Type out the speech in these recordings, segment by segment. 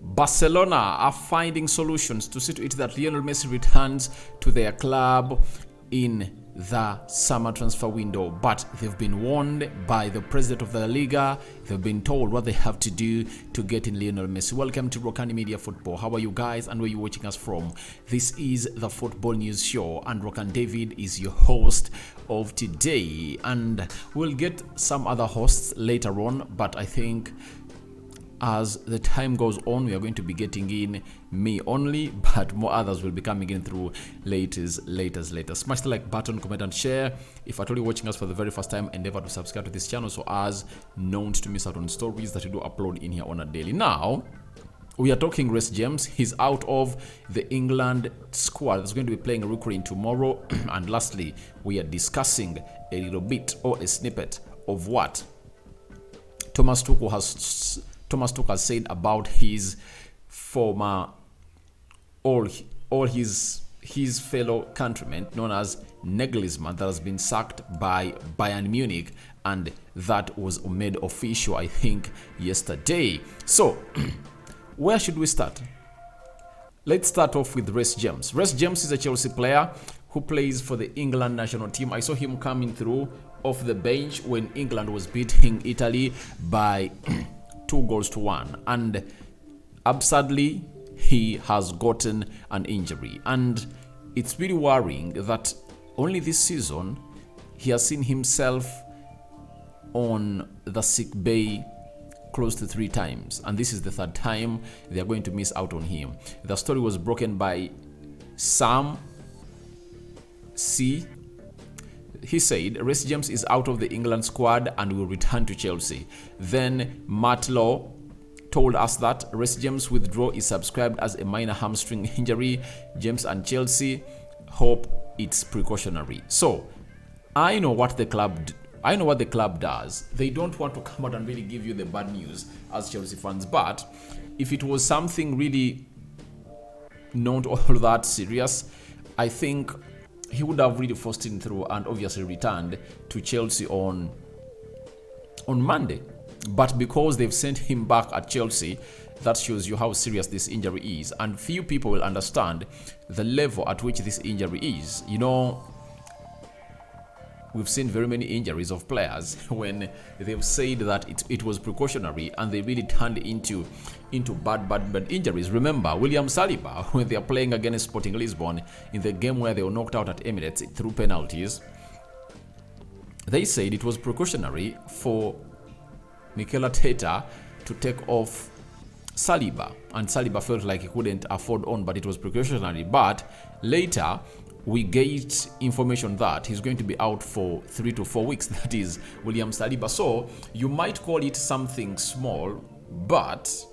Barcelona are finding solutions to see to it that Lionel Messi returns to their club in the summer transfer window, but they've been warned by the president of the La Liga. They've been told what they have to do to get in Lionel Messi. Welcome to Rokani Media Football. How are you guys and where are you watching us from? This is the Football News Show and Rokani David is your host of today, and we'll get some other hosts later on, but I think as the time goes on, we are going to be getting in me only, but more others will be coming in through later. Smash the like button, comment and share. If at all you're watching us for the very first time, endeavor to subscribe to this channel so as known to miss out on stories that we do upload in here on a daily. Now, we are talking Reece James. He's out of the England squad that's going to be playing Rokani tomorrow. And lastly, we are discussing a little bit or a snippet of what Thomas Tuchel has said about his former, all his fellow countrymen, known as Nagelsmann, that has been sacked by Bayern Munich, and that was made official, I think, yesterday. So, where should we start? Let's start off with Reece James. Reece James is a Chelsea player who plays for the England national team. I saw him coming through off the bench when England was beating Italy by 2-1, and absurdly he has gotten an injury, and it's really worrying that only this season he has seen himself on the sick bay close to 3 times, and this is the 3rd time they are going to miss out on him. The story was broken by Sam C. He said Reece James is out of the England squad and will return to Chelsea. Then Matt Law told us that Reece James' withdrawal is subscribed as a minor hamstring injury. James and Chelsea hope it's precautionary. So I know what the club does. They don't want to come out and really give you the bad news as Chelsea fans. But if it was something really not all that serious, I think he would have really forced him through and obviously returned to Chelsea on Monday. But because they've sent him back at Chelsea, that shows you how serious this injury is. And few people will understand the level at which this injury is. You know, we've seen very many injuries of players when they've said that it was precautionary and they really turned into bad injuries. Remember William Saliba, when they are playing against Sporting Lisbon in the game where they were knocked out at Emirates through penalties, they said it was precautionary for Mikel Arteta to take off Saliba, and Saliba felt like he couldn't afford on, but it was precautionary. But later we get information that he's going to be out for 3 to 4 weeks. That is William Saliba. So you might call it something small, but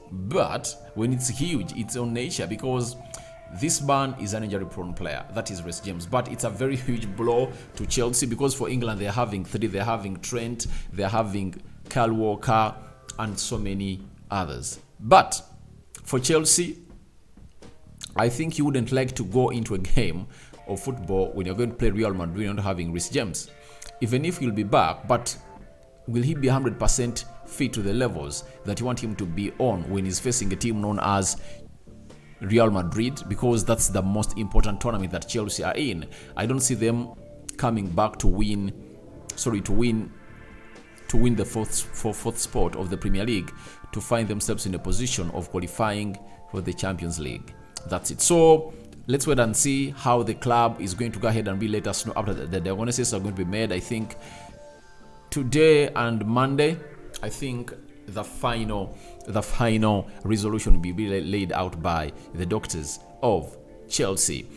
when it's huge, it's on nature, because this man is an injury-prone player. That is Reece James. But it's a very huge blow to Chelsea, because for England they're having 3. They're having Trent, they're having Kyle Walker, and so many others. But for Chelsea, I think you wouldn't like to go into a game of football when you're going to play Real Madrid and not having Reece James. Even if he'll be back, but will he be 100% fit to the levels that you want him to be on when he's facing a team known as Real Madrid? Because that's the most important tournament that Chelsea are in. I don't see them coming back to win the fourth spot of the Premier League, to find themselves in a position of qualifying for the Champions League. That's it. So let's wait and see how the club is going to go ahead and really let us know after the diagnoses are going to be made. I think today and Monday, I think the final resolution will be really laid out by the doctors of Chelsea.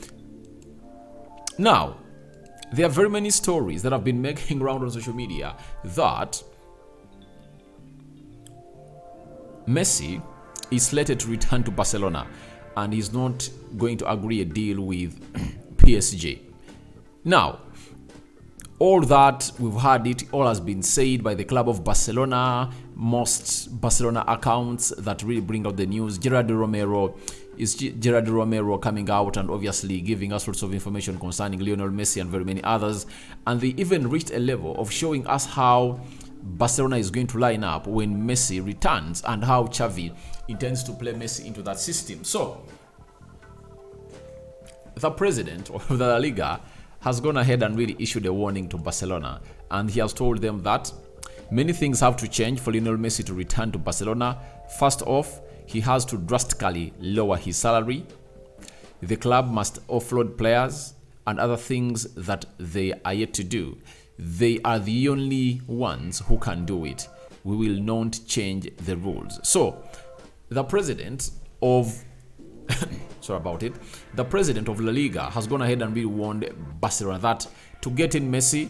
Now, there are very many stories that have been making round on social media that Messi is slated to return to Barcelona and he's not going to agree a deal with PSG. Now, all that we've heard, it all has been said by the club of Barcelona, most Barcelona accounts that really bring out the news. Gerard Romero coming out and obviously giving us lots of information concerning Lionel Messi and very many others. And they even reached a level of showing us how Barcelona is going to line up when Messi returns, and how Xavi intends to play Messi into that system. So the president of the La Liga has gone ahead and really issued a warning to Barcelona, and he has told them that many things have to change for Lionel Messi to return to Barcelona. First off, he has to drastically lower his salary. The club must offload players and other things that they are yet to do. They are the only ones who can do it. We will not change the rules. So, the president of the president of La Liga has gone ahead and really warned Barcelona that to get in Messi,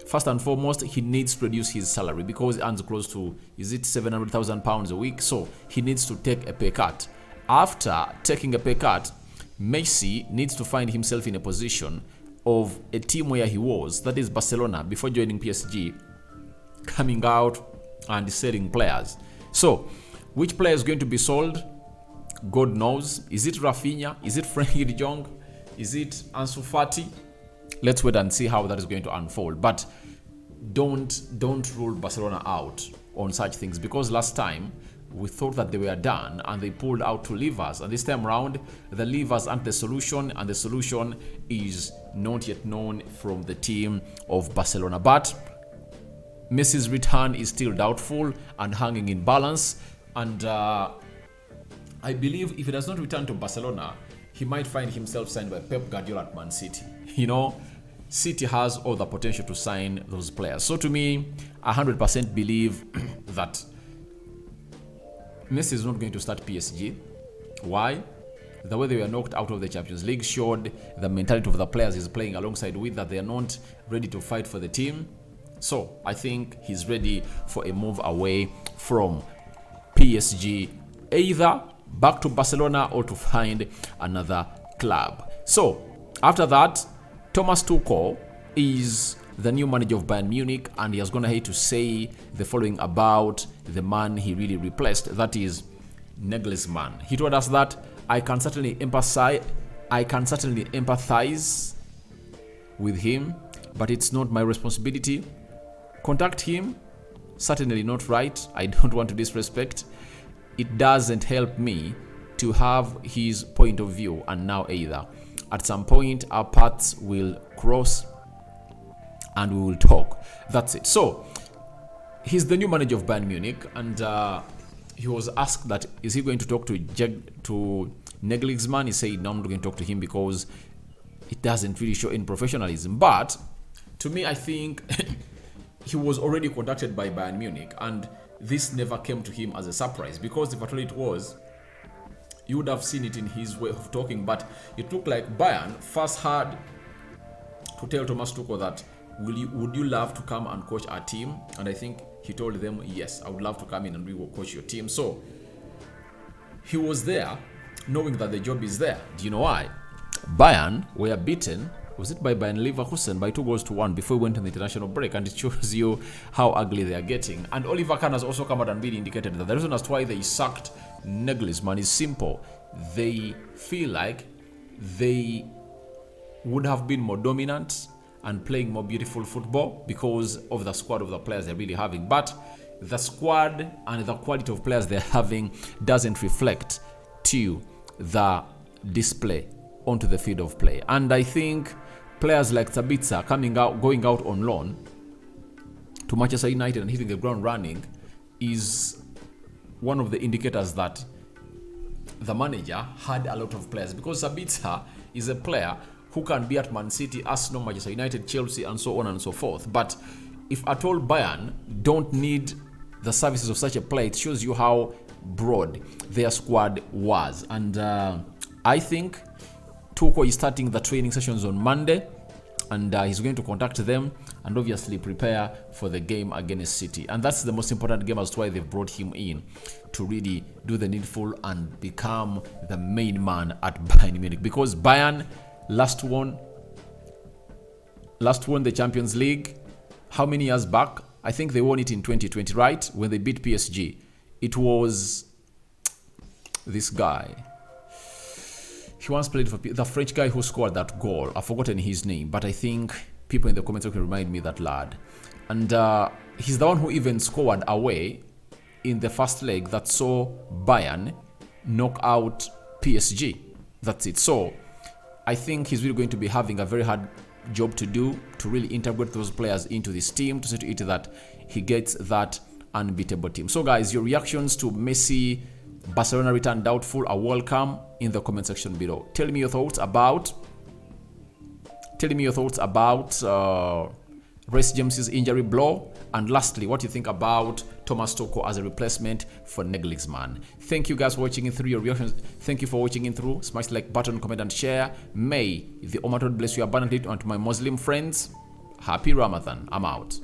first and foremost, he needs to reduce his salary because he earns close to, is it £700,000 a week? So he needs to take a pay cut. After taking a pay cut, Messi needs to find himself in a position of a team where he was, that is Barcelona, before joining PSG, coming out and selling players. So, which player is going to be sold? God knows. Is it Rafinha? Is it Frenkie de Jong? Is it Ansu Fati? Let's wait and see how that is going to unfold. But don't rule Barcelona out on such things, because last time we thought that they were done and they pulled out to levers, and this time around the levers aren't the solution, and the solution is not yet known from the team of Barcelona. But Messi's return is still doubtful and hanging in balance, and I believe if he does not return to Barcelona, he might find himself signed by Pep Guardiola at Man City. You know, City has all the potential to sign those players. So to me, 100% believe that Messi is not going to start PSG. Why? The way they were knocked out of the Champions League showed the mentality of the players he's playing alongside with, that they are not ready to fight for the team. So I think he's ready for a move away from PSG, either back to Barcelona or to find another club. So after that, Thomas Tuchel is the new manager of Bayern Munich, and he has gone ahead to say the following about the man he really replaced, that is Nagelsmann. He told us that I can certainly empathize with him, but it's not my responsibility. Contact him, certainly not right. I don't want to disrespect. It doesn't help me to have his point of view, and now either. At some point, our paths will cross and we will talk. That's it. So, he's the new manager of Bayern Munich, and he was asked that, is he going to talk to Nagelsmann? He said, no, I'm not going to talk to him because it doesn't really show any professionalism. But, to me, I think he was already contacted by Bayern Munich, and this never came to him as a surprise, because if at all it was, you would have seen it in his way of talking. But it looked like Bayern first had to tell Thomas Tuchel that, would you love to come and coach our team? And I think he told them, yes, I would love to come in and we will coach your team. So he was there knowing that the job is there. Do you know why? Bayern were beaten, was it by Bayern Leverkusen, by 2-1 before we went on the international break, and it shows you how ugly they are getting. And Oliver Kahn has also come out and really indicated that the reason as to why they sacked Nagelsmann is simple. They feel like they would have been more dominant and playing more beautiful football because of the squad of the players they're really having. But the squad and the quality of players they're having doesn't reflect to the display onto the field of play. And I think players like Sabitzer going out on loan to Manchester United and hitting the ground running is one of the indicators that the manager had a lot of players, because Sabitzer is a player who can be at Man City, Arsenal, Manchester United, Chelsea, and so on and so forth. But if at all Bayern don't need the services of such a player, it shows you how broad their squad was. And I think Tuchel is starting the training sessions on Monday, and he's going to contact them and obviously prepare for the game against City. And that's the most important game as to why they've brought him in, to really do the needful and become the main man at Bayern Munich. Because Bayern last won the Champions League how many years back? I think they won it in 2020, right? When they beat PSG. It was this guy. He once played for the French guy who scored that goal. I've forgotten his name, but I think people in the comments can remind me that lad. And he's the one who even scored away in the first leg that saw Bayern knock out PSG. That's it. So I think he's really going to be having a very hard job to do to really integrate those players into this team to see to it that he gets that unbeatable team. So guys, your reactions to Messi Barcelona return doubtful are welcome in the comment section below. Tell me your thoughts about Reece James's injury blow, and lastly, what you think about Thomas Tuchel as a replacement for Nagelsmann. Thank you guys for watching in through your reactions. Thank you for watching in through. Smash the like button, comment and share. May the Almighty bless you abundantly. And to my Muslim friends, happy Ramadan. I'm out.